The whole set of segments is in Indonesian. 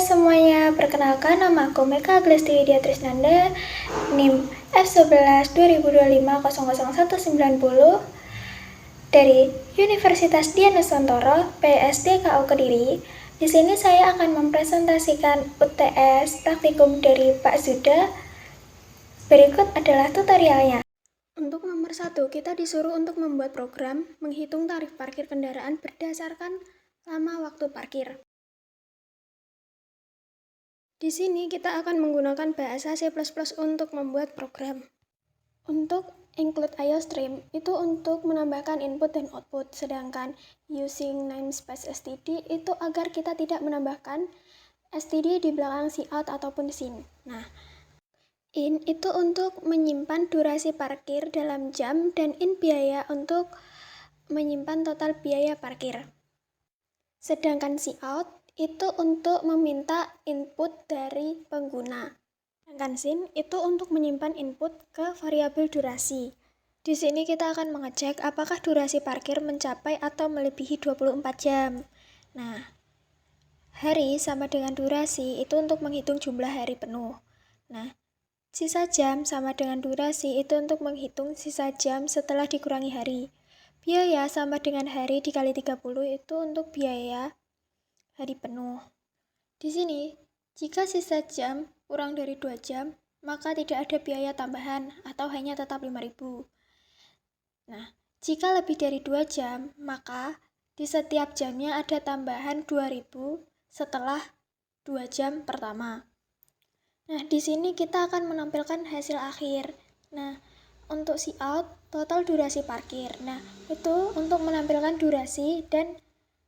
semuanya, perkenalkan nama aku Meka Glesti Widya Trisnanda, NIM F11 2025 dari Universitas Dianusantoro, PSDKU Kediri. Di sini saya akan mempresentasikan UTS praktikum dari Pak Zuda. Berikut adalah tutorialnya. Untuk nomor 1, kita disuruh untuk membuat program menghitung tarif parkir kendaraan berdasarkan lama waktu parkir. Di sini kita akan menggunakan bahasa C++ untuk membuat program. Untuk include IOStream itu untuk menambahkan input dan output, sedangkan using namespace std itu agar kita tidak menambahkan std di belakang cout ataupun sin. Nah, in itu untuk menyimpan durasi parkir dalam jam dan in biaya untuk menyimpan total biaya parkir. Sedangkan cout itu untuk meminta input dari pengguna. Sedangkan sin itu untuk menyimpan input ke variabel durasi. Di sini kita akan mengecek apakah durasi parkir mencapai atau melebihi 24 jam. Nah, hari sama dengan durasi itu untuk menghitung jumlah hari penuh. Nah, sisa jam sama dengan durasi itu untuk menghitung sisa jam setelah dikurangi hari. Biaya sama dengan hari dikali 30 itu untuk biaya hari penuh. Di sini, jika sisa jam kurang dari 2 jam, maka tidak ada biaya tambahan atau hanya tetap 5.000. Nah, jika lebih dari 2 jam, maka di setiap jamnya ada tambahan 2.000 setelah 2 jam pertama. Nah, di sini kita akan menampilkan hasil akhir. Nah, untuk cout, total durasi parkir. Nah, itu untuk menampilkan durasi, dan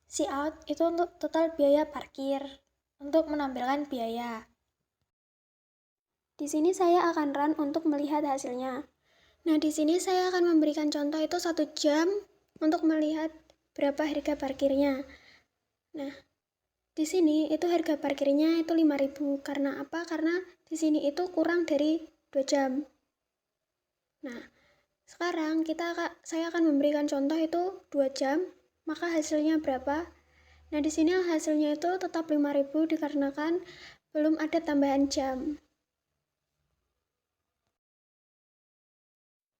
cout itu untuk total biaya parkir untuk menampilkan biaya. Di sini saya akan run untuk melihat hasilnya. Nah, di sini saya akan memberikan contoh itu 1 jam untuk melihat berapa harga parkirnya. Nah, di sini itu harga parkirnya itu 5.000. Karena apa? Karena di sini itu kurang dari 2 jam. Nah, sekarang saya akan memberikan contoh itu 2 jam, maka hasilnya berapa? Nah, di sini hasilnya itu tetap 5.000 dikarenakan belum ada tambahan jam.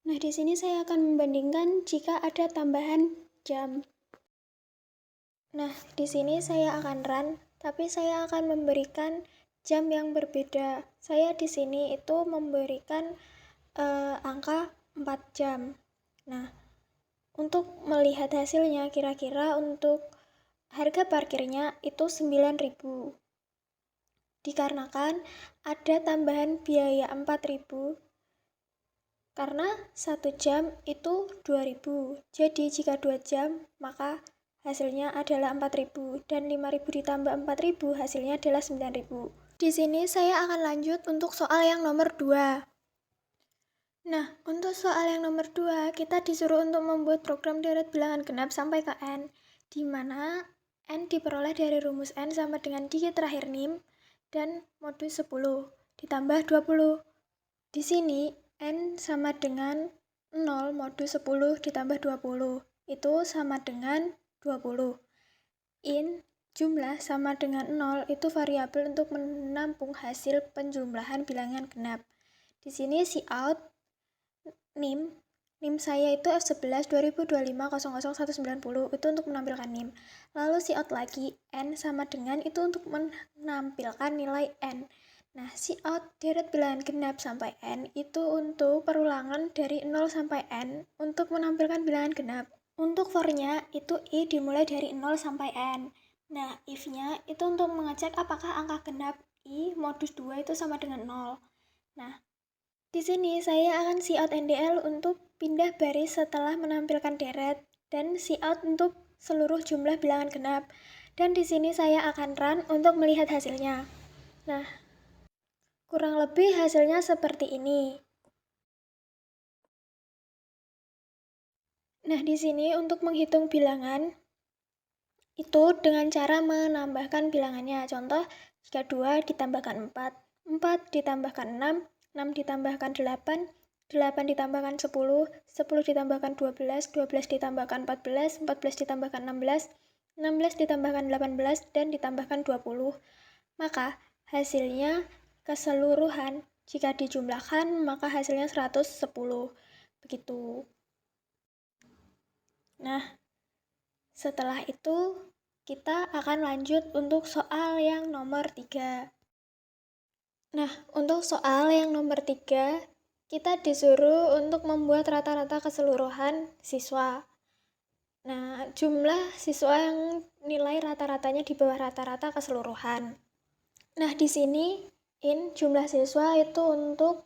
Nah, di sini saya akan membandingkan jika ada tambahan jam. Nah, di sini saya akan run, tapi saya akan memberikan jam yang berbeda. Saya di sini itu memberikan angka 4 jam. Nah, untuk melihat hasilnya kira-kira untuk harga parkirnya itu 9.000. Dikarenakan ada tambahan biaya 4.000 karena 1 jam itu 2.000. Jadi jika 2 jam maka hasilnya adalah 4.000 dan 5.000 ditambah 4.000 hasilnya adalah 9.000. Di sini saya akan lanjut untuk soal yang nomor 2. Nah, untuk soal yang nomor 2, kita disuruh untuk membuat program deret bilangan genap sampai ke n, di mana n diperoleh dari rumus n sama dengan digit terakhir NIM dan modus 10 ditambah 20. Di sini n sama dengan 0 modus 10 ditambah 20. Itu sama dengan 20. In jumlah sama dengan 0 itu variabel untuk menampung hasil penjumlahan bilangan genap. Di sini cout NIM saya itu F11 2025 itu untuk menampilkan NIM. Lalu cout lagi N sama dengan itu untuk menampilkan nilai N. Nah, cout deret bilangan genap sampai N itu untuk perulangan dari 0 sampai N untuk menampilkan bilangan genap. Untuk for-nya itu I dimulai dari 0 sampai N. Nah, if-nya itu untuk mengecek apakah angka genap I modus 2 itu sama dengan 0. Nah, di sini saya akan cout NDL untuk pindah baris setelah menampilkan deret dan cout untuk seluruh jumlah bilangan genap. Dan di sini saya akan run untuk melihat hasilnya. Nah, kurang lebih hasilnya seperti ini. Nah, di sini untuk menghitung bilangan itu dengan cara menambahkan bilangannya. Contoh, jika 2 ditambahkan 4, 4 ditambahkan 6, 6 ditambahkan 8, 8 ditambahkan 10, 10 ditambahkan 12, 12 ditambahkan 14, 14 ditambahkan 16, 16 ditambahkan 18, dan ditambahkan 20. maka hasilnya keseluruhan jika dijumlahkan maka hasilnya 110. Begitu. Nah, setelah itu kita akan lanjut untuk soal yang nomor 3. Nah, untuk soal yang nomor 3, kita disuruh untuk membuat rata-rata keseluruhan siswa. Nah, jumlah siswa yang nilai rata-ratanya di bawah rata-rata keseluruhan. Nah, di sini jumlah siswa itu untuk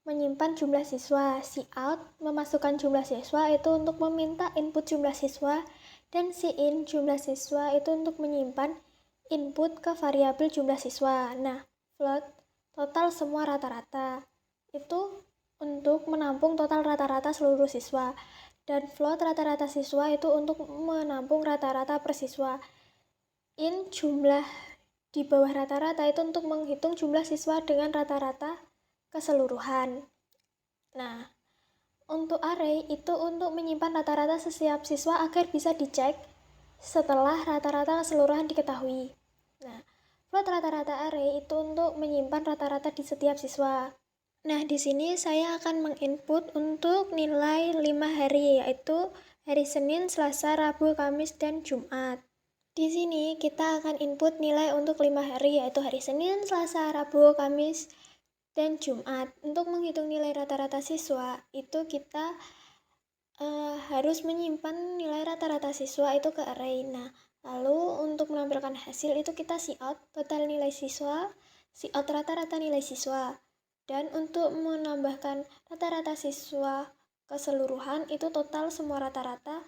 menyimpan jumlah siswa, cout memasukkan jumlah siswa itu untuk meminta input jumlah siswa, dan jumlah siswa itu untuk menyimpan input ke variabel jumlah siswa. Nah, float total semua rata-rata itu untuk menampung total rata-rata seluruh siswa, dan float rata-rata siswa itu untuk menampung rata-rata per siswa. Jumlah di bawah rata-rata itu untuk menghitung jumlah siswa dengan rata-rata keseluruhan. Nah, untuk array itu untuk menyimpan rata-rata setiap siswa agar bisa dicek setelah rata-rata keseluruhan diketahui. Nah, float rata-rata array itu untuk menyimpan rata-rata di setiap siswa. Nah, di sini saya akan menginput untuk nilai 5 hari, yaitu hari Senin, Selasa, Rabu, Kamis, dan Jumat. Di sini kita akan input nilai untuk 5 hari, yaitu hari Senin, Selasa, Rabu, Kamis, dan Jumat. Untuk menghitung nilai rata-rata siswa, itu kita harus menyimpan nilai rata-rata siswa itu ke array. Nah, lalu untuk menampilkan hasil itu kita cout total nilai siswa, cout rata-rata nilai siswa. Dan untuk menambahkan rata-rata siswa keseluruhan itu total semua rata-rata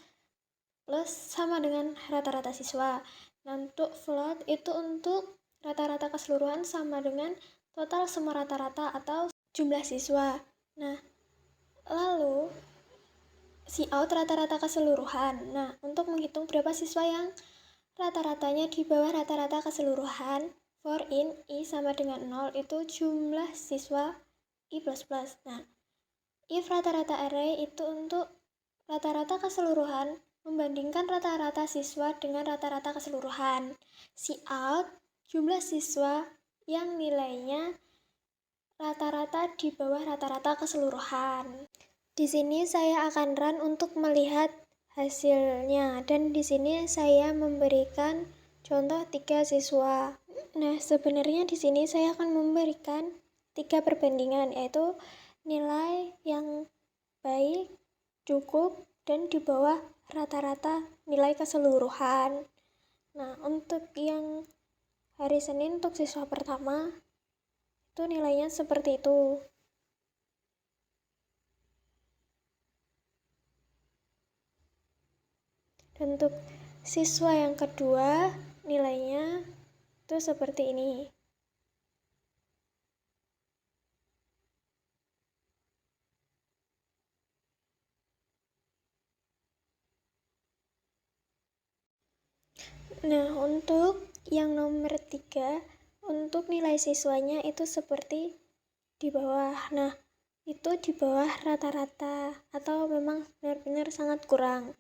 plus sama dengan rata-rata siswa. Nah, untuk float itu untuk rata-rata keseluruhan sama dengan total semua rata-rata atau jumlah siswa. Nah, lalu cout rata-rata keseluruhan. Nah, untuk menghitung berapa siswa yang rata-ratanya di bawah rata-rata keseluruhan, for i sama dengan 0 itu jumlah siswa i++. Nah, if rata-rata array itu untuk rata-rata keseluruhan membandingkan rata-rata siswa dengan rata-rata keseluruhan. Cout jumlah siswa yang nilainya rata-rata di bawah rata-rata keseluruhan. Di sini saya akan run untuk melihat hasilnya, dan di sini saya memberikan contoh 3 siswa. Nah, sebenarnya di sini saya akan memberikan 3 perbandingan, yaitu nilai yang baik, cukup, dan di bawah rata-rata nilai keseluruhan. Nah, untuk yang hari Senin untuk siswa pertama itu nilainya seperti itu. Dan untuk siswa yang kedua nilainya itu seperti ini. Nah, untuk yang nomor 3, untuk nilai siswanya itu seperti di bawah. Nah, itu di bawah rata-rata atau memang benar-benar sangat kurang.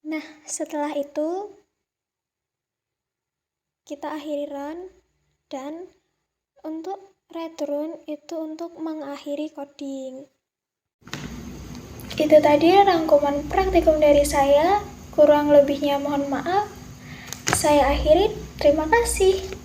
Nah, setelah itu kita akhiri run, dan untuk return itu untuk mengakhiri coding. Itu tadi rangkuman praktikum dari saya, kurang lebihnya mohon maaf. Saya akhiri, terima kasih.